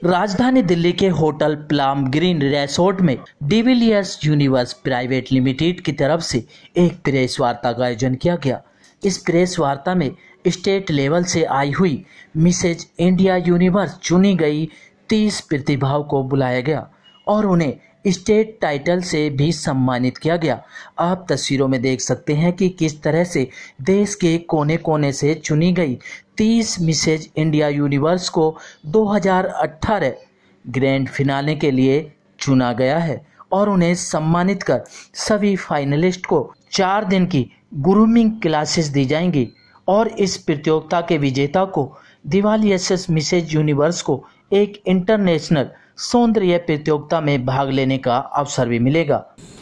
राजधानी दिल्ली के hotel प्लाम green resort में डिविलियर्स यूनिवर्स प्राइवेट लिमिटेड की तरफ से एक प्रेस वार्ता का आयोजन किया गया। इस प्रेस वार्ता में स्टेट लेवल से आई हुई मिसेज इंडिया यूनिवर्स चुनी गई 30 प्रतिभाओं को बुलाया गया और उन्हें स्टेट टाइटल से भी सम्मानित किया गया। आप तस्वीरों में देख सकते हैं कि किस तरह से देश के कोने कोने से चुनी गई 30 मिसेज इंडिया यूनिवर्स को 2018 ग्रैंड फिनाले के लिए चुना गया है और उन्हें सम्मानित कर सभी फाइनलिस्ट को 4 दिन की ग्रूमिंग क्लासेस दी जाएंगी और इस प्रतियोगिता के विजेता को दिवालियस मिसेज यूनिवर्स को एक इंटरनेशनल सौंदर्य प्रतियोगिता में भाग लेने का अवसर भी मिलेगा।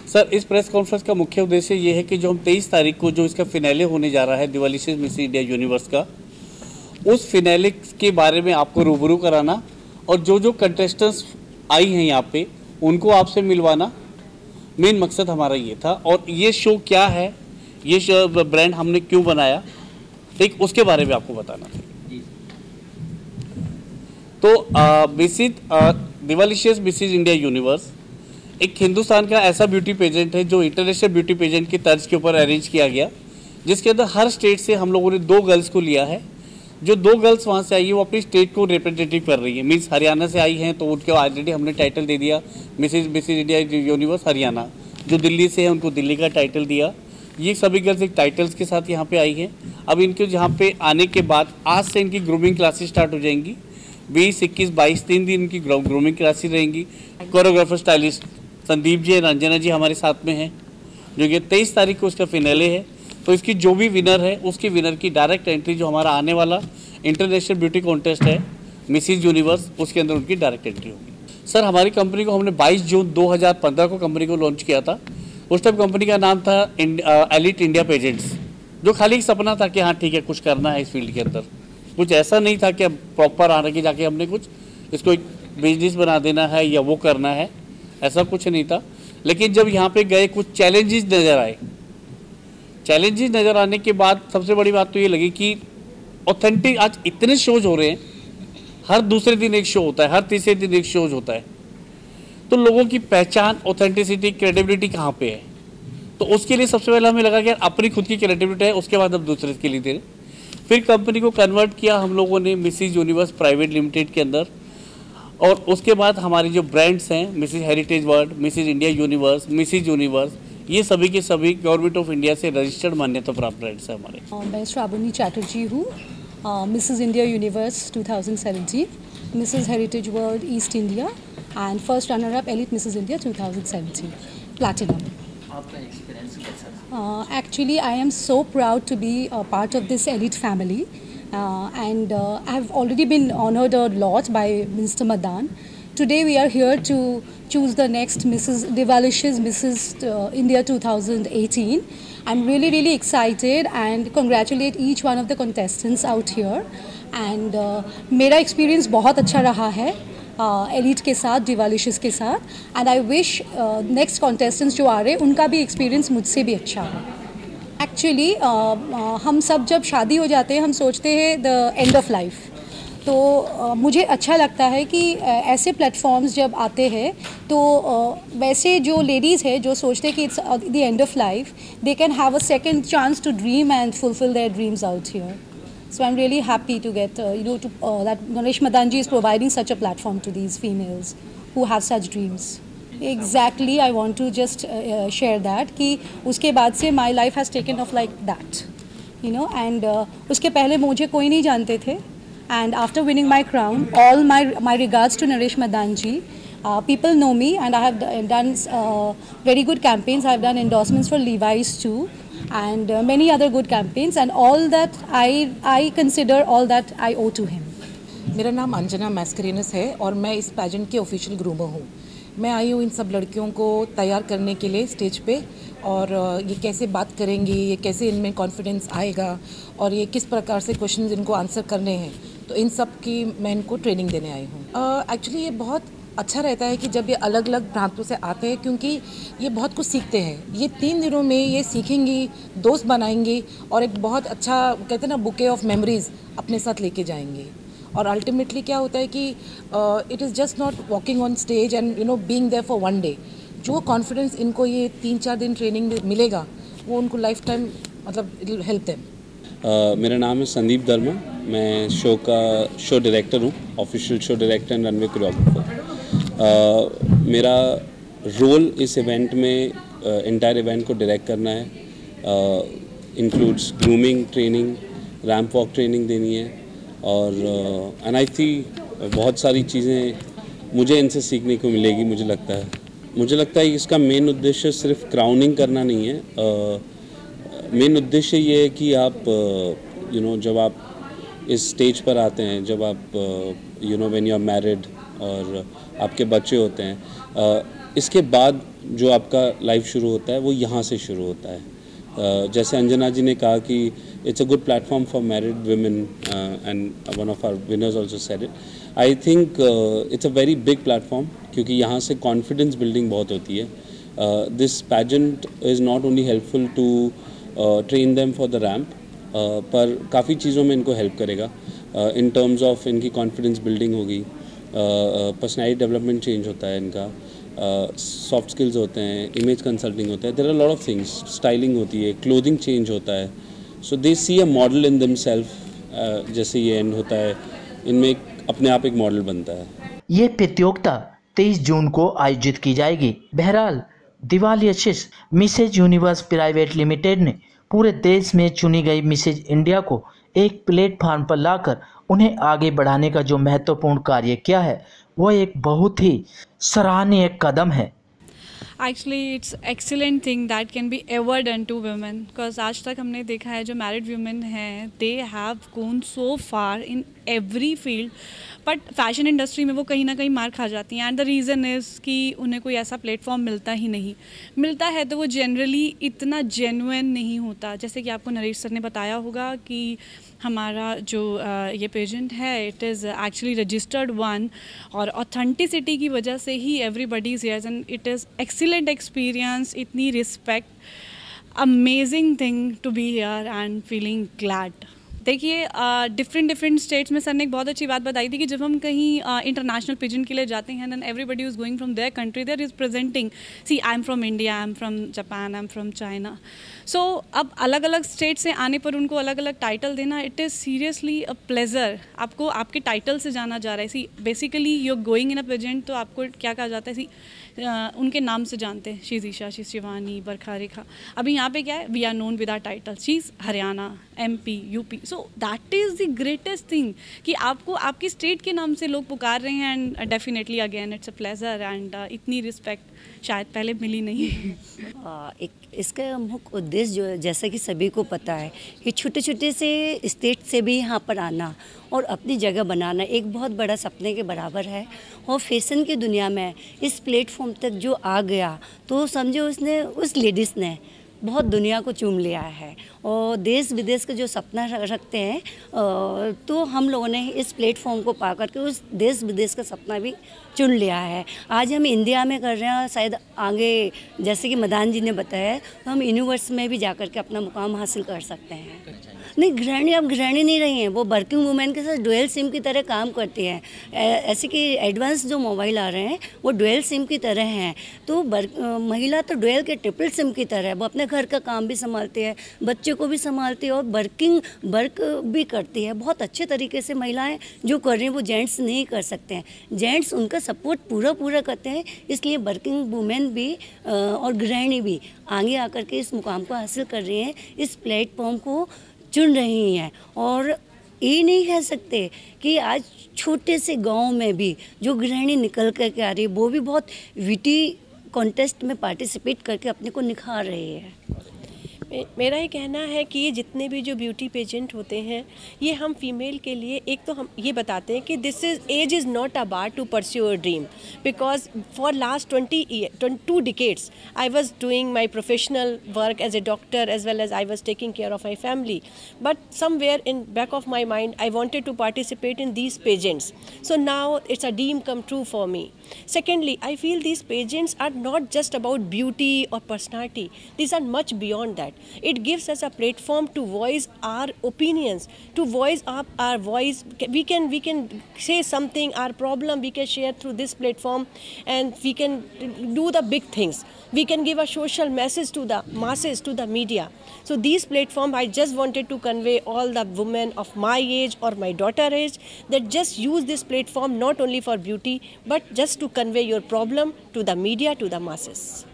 सर, इस प्रेस कॉन्फ्रेंस का मुख्य उद्देश्य ये है कि जो हम 23 तारीख को जो इसका फिनाले होने जा रहा है दिवालियस मिस इंडिया यूनिवर्स का, उस फिनाले के बारे में आपको रूबरू कराना और जो जो कंटेस्टेंट्स आई हैं यहाँ पे उनको आपसे मिलवाना मेन मकसद हमारा ये था। और ये शो क्या है, ये शो ब्रांड हमने क्यों बनाया, ठीक उसके बारे में आपको बताना था। तो दिवालियस मिसेज इंडिया यूनिवर्स एक हिंदुस्तान का ऐसा ब्यूटी पेजेंट है जो इंटरनेशनल ब्यूटी पेजेंट की तर्ज के ऊपर अरेंज किया गया, जिसके अंदर हर स्टेट से हम लोगों ने 2 गर्ल्स को लिया है। जो 2 गर्ल्स वहाँ से आई है वो अपनी स्टेट को रिप्रेजेंटेटिव कर रही है। मीन्स हरियाणा से आई हैं तो उनको ऑलरेडी हमने टाइटल दे दिया मिसेज इंडिया यूनिवर्स हरियाणा। जो दिल्ली से है उनको दिल्ली का टाइटल दिया। ये सभी गर्ल्स एक टाइटल्स के साथ यहाँ पे आई हैं। अब इनके यहाँ पे आने के बाद आज से इनकी ग्रूमिंग क्लासेस स्टार्ट हो जाएंगी। 20, 21, 22 3 दिन इनकी ग्रूमिंग क्लासेस रहेंगी। कोरियोग्राफर स्टाइलिस्ट संदीप जी, रंजना जी हमारे साथ में हैं, जो कि 23 तारीख को उसका फिनाले है। तो इसकी जो भी विनर है उसकी विनर की डायरेक्ट एंट्री जो हमारा आने वाला इंटरनेशनल ब्यूटी कॉन्टेस्ट है मिसेज यूनिवर्स, उसके अंदर उनकी डायरेक्ट एंट्री होगी। सर, हमारी कंपनी को हमने 22 जून 2015 को कंपनी को लॉन्च किया था। उस टाइम कंपनी का नाम था एलिट इंडिया पेजेंट्स, जो खाली एक सपना था कि हाँ ठीक है कुछ करना है इस फील्ड के अंदर। कुछ ऐसा नहीं था कि अब प्रॉपर आने के जाके हमने कुछ इसको एक बिजनेस बना देना है या वो करना है, ऐसा कुछ नहीं था। लेकिन जब यहाँ पे गए कुछ चैलेंजेस नज़र आए। चैलेंजेस नज़र आने के बाद सबसे बड़ी बात तो ये लगी कि ऑथेंटिक आज इतने शोज हो रहे हैं, हर दूसरे दिन एक शो होता है, हर तीसरे दिन एक शोज होता है, तो लोगों की पहचान, ऑथेंटिसिटी, क्रेडिबिलिटी कहाँ पे है। तो उसके लिए सबसे पहले हमें लगा कि यार अपनी खुद की क्रेडिबिलिटी है, उसके बाद हम दूसरे के लिए दे। फिर कंपनी को कन्वर्ट किया हम लोगों ने मिसेज यूनिवर्स प्राइवेट लिमिटेड के अंदर, और उसके बाद हमारी जो ब्रांड्स हैं Mrs Heritage World, Mrs India Universe, Mrs Universe, ये सभी के सभी गवर्नमेंट ऑफ इंडिया से रजिस्टर्ड मान्यता प्राप्त ब्रांड्स हैं हमारे। मैं श्रावणी चैटर्जी हूँ, Mrs India Universe 2017, Mrs Heritage World East India and first runner up elite Mrs India 2017 platinum. आपका एक्सपीरियंस कैसा? Actually, I am so proud to be a part of this elite family, and I have already been honored a lot by Mr. Madan. Today we are here to choose the next Mrs. Divalicious Mrs. India 2018. I'm really excited and congratulate each one of the contestants out here. And मेरा experience बहुत अच्छा रहा है elite के साथ, दिवालिशियस के साथ, and I wish next contestants जो आ रहे हैं उनका भी एक्सपीरियंस मुझसे भी अच्छा हो। एक्चुअली हम सब जब शादी हो जाते हैं हम सोचते हैं द एंड ऑफ लाइफ, तो मुझे अच्छा लगता है कि ऐसे प्लेटफॉर्म्स जब आते हैं तो वैसे जो लेडीज़ है जो सोचते हैं कि it's the end of life, they can have a second chance to dream and fulfil their dreams out here. So I'm really happy to get, that Naresh Madanji is providing such a platform to these females who have such dreams. Exactly, I want to just share that कि उसके बाद से my life has taken off like that, and उसके पहले मुझे कोई नहीं जानते थे, and after winning my crown, all my regards to Naresh Madanji. People know me and I have done very good campaigns. I have done endorsements for Levi's too. And many other good campaigns, and all that I consider all that I owe to him. मेरा नाम अंजना मैस्करीनस है और मैं इस pageant के official groomer हूँ। मैं आई हूँ इन सब लड़कियों को तैयार करने के लिए स्टेज पे, और ये कैसे बात करेंगी, ये कैसे इनमें कॉन्फिडेंस आएगा और ये किस प्रकार से क्वेश्चंस इनको आंसर करने हैं, तो इन सब की मैं इनको ट्रेनिंग देने आई हूँ। एक्चुअली ये बहुत अच्छा रहता है कि जब ये अलग अलग प्रांतों से आते हैं, क्योंकि ये बहुत कुछ सीखते हैं। ये 3 दिनों में ये सीखेंगी, दोस्त बनाएंगी और एक बहुत अच्छा कहते हैं ना बुके ऑफ मेमोरीज अपने साथ लेके जाएंगी। और अल्टीमेटली क्या होता है कि it is just not walking on stage and being there for one day. जो कॉन्फिडेंस इनको ये 3-4 दिन ट्रेनिंग में मिलेगा वो उनको लाइफ टाइम मतलब इट विल हेल्प देम। मेरा नाम है संदीप दर्मा, मैं शो डायरेक्टर हूँ, official show director and runway choreographer. मेरा रोल इस इवेंट में इंटायर इवेंट को डायरेक्ट करना है। Includes grooming training, ramp walk training देनी है और एनआईटी बहुत सारी चीज़ें मुझे इनसे सीखने को मिलेगी। मुझे लगता है इसका मेन उद्देश्य सिर्फ क्राउनिंग करना नहीं है। मेन उद्देश्य ये है कि आप जब आप इस स्टेज पर आते हैं, जब आप व्हेन यू आर मैरिड और आपके बच्चे होते हैं, इसके बाद जो आपका लाइफ शुरू होता है वो यहाँ से शुरू होता है। जैसे अंजना जी ने कहा कि it's a good platform for married women and one of our winners also said it. I think it's a very big platform क्योंकि यहाँ से कॉन्फिडेंस बिल्डिंग बहुत होती है। This pageant is not only helpful to train them for the ramp, पर काफ़ी चीज़ों में इनको हेल्प करेगा। इन टर्म्स ऑफ इनकी कॉन्फिडेंस बिल्डिंग होगी, पर्सनैलिटी डेवलपमेंट चेंज होता है इनका, सॉफ्ट स्किल्स होते हैं, इमेज कंसल्टिंग होता है, there are lot of things, styling होती है, क्लोथिंग चेंज होता है। So they see a model in themselves. जैसे ये एंड होता है, इनमें अपने आप एक मॉडल बनता है। ये प्रतियोगिता 23 जून को आयोजित की जाएगी। बहरहाल दिवालियाशिश मिसेज यूनिवर्स प्राइवेट लिमिटेड ने पूरे देश में चुनी गई मिसेज इंडिया को एक प्लेटफॉर्म पर लाकर उन्हें आगे बढ़ाने का जो महत्वपूर्ण कार्य किया है वो एक बहुत ही सराहनीय कदम है। Actually, it's excellent thing that can be ever done to women because आज तक हमने देखा है जो married women हैं they have gone so far in every field, but fashion industry में वो कहीं ना कहीं मार खा जाती हैं एंड द रीज़न इज़ कि उन्हें कोई ऐसा प्लेटफॉर्म मिलता ही नहीं। मिलता है तो वो जनरली इतना जेन्युइन नहीं होता। जैसे कि आपको नरेश सर ने बताया होगा कि हमारा जो ये पेजेंट है it is actually registered one और ऑथेंटिसिटी की वजह से ही everybody is here and it is excellent experience, इतनी respect, amazing thing to be here and feeling glad. देखिए डिफरेंट स्टेट्स में सर ने एक बहुत अच्छी बात बताई थी कि जब हम कहीं इंटरनेशनल पिजन के लिए जाते हैं then everybody is going from their country, they're is presenting see I am from India, I am from Japan, I am from China. So अब अलग अलग स्टेट से आने पर उनको अलग अलग टाइटल देना, it is seriously a pleasure. आपको आपके टाइटल से जाना जा रहा है। See basically you are going in a pageant तो आपको क्या कहा जाता है, सी उनके नाम से जानते हैं, शी ईशा, शी शिवानी, बरखा, रेखा। अभी यहाँ पे क्या है, we are known with our title, she is Haryana, MP, UP। So that is the greatest thing कि आपको आपकी स्टेट के नाम से लोग पुकार रहे हैं and definitely again it's a pleasure and इतनी रिस्पेक्ट शायद पहले मिली नहीं। इसका मुख्य उद्देश्य जो है, जैसा कि सभी को पता है कि छोटे छोटे से स्टेट से भी यहाँ पर आना और अपनी जगह बनाना एक बहुत बड़ा सपने के बराबर है। और फैशन की दुनिया में इस प्लेटफॉर्म तक जो आ गया तो समझो उसने उस लेडीज़ ने बहुत दुनिया को चूम लिया है और देश विदेश का जो सपना रखते हैं तो हम लोगों ने इस प्लेटफॉर्म को पा करके उस देश विदेश का सपना भी चुन लिया है। आज हम इंडिया में कर रहे हैं, शायद आगे जैसे कि मदान जी ने बताया तो हम यूनिवर्स में भी जाकर के अपना मुकाम हासिल कर सकते हैं। नहीं, गृहिणी अब गृहिणी नहीं रही हैं, वो वर्किंग वुमेन के साथ डुअल सिम की तरह काम करती हैं। ऐसे कि एडवांस जो मोबाइल आ रहे हैं वो डुअल सिम की तरह हैं, तो महिला तो डुअल के ट्रिपल सिम की तरह है। वो अपने घर का काम भी संभालती है, बच्चे को भी संभालती है और वर्क भी करती है। बहुत अच्छे तरीके से महिलाएं जो कर रही हैं वो जेंट्स नहीं कर सकते हैं। जेंट्स उनका सपोर्ट पूरा करते हैं, इसलिए वर्किंग वुमेन भी और गृहिणी भी आगे आकर के इस मुकाम को हासिल कर रही हैं, इस प्लेटफॉर्म को चुन रही हैं। और ये नहीं कह सकते कि आज छोटे से गांव में भी जो गृहिणी निकल कर के आ रही है वो भी बहुत विटी कॉन्टेस्ट में पार्टिसिपेट करके अपने को निखार रही है। मेरा ये कहना है कि जितने भी जो ब्यूटी पेजेंट होते हैं ये हम फीमेल के लिए एक तो हम ये बताते हैं कि this is age is not a bar to pursue a dream, because for last 22 decades I was doing my professional work as a doctor as well as I was taking care of my family, but somewhere in back of my mind I wanted to participate in these pageants, so now it's a dream come true for me. Secondly, I feel these pageants are not just about beauty or personality, these are much beyond that. It gives us a platform to voice our opinions, to voice up our voice. We can say something, our problem we can share through this platform, and we can do the big things. We can give a social message to the masses, to the media. So these platforms, I just wanted to convey all the women of my age or my daughter age that just use this platform not only for beauty but just to convey your problem to the media, to the masses.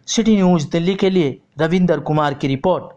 City news Delhi के लिए रविंदर कुमार की report.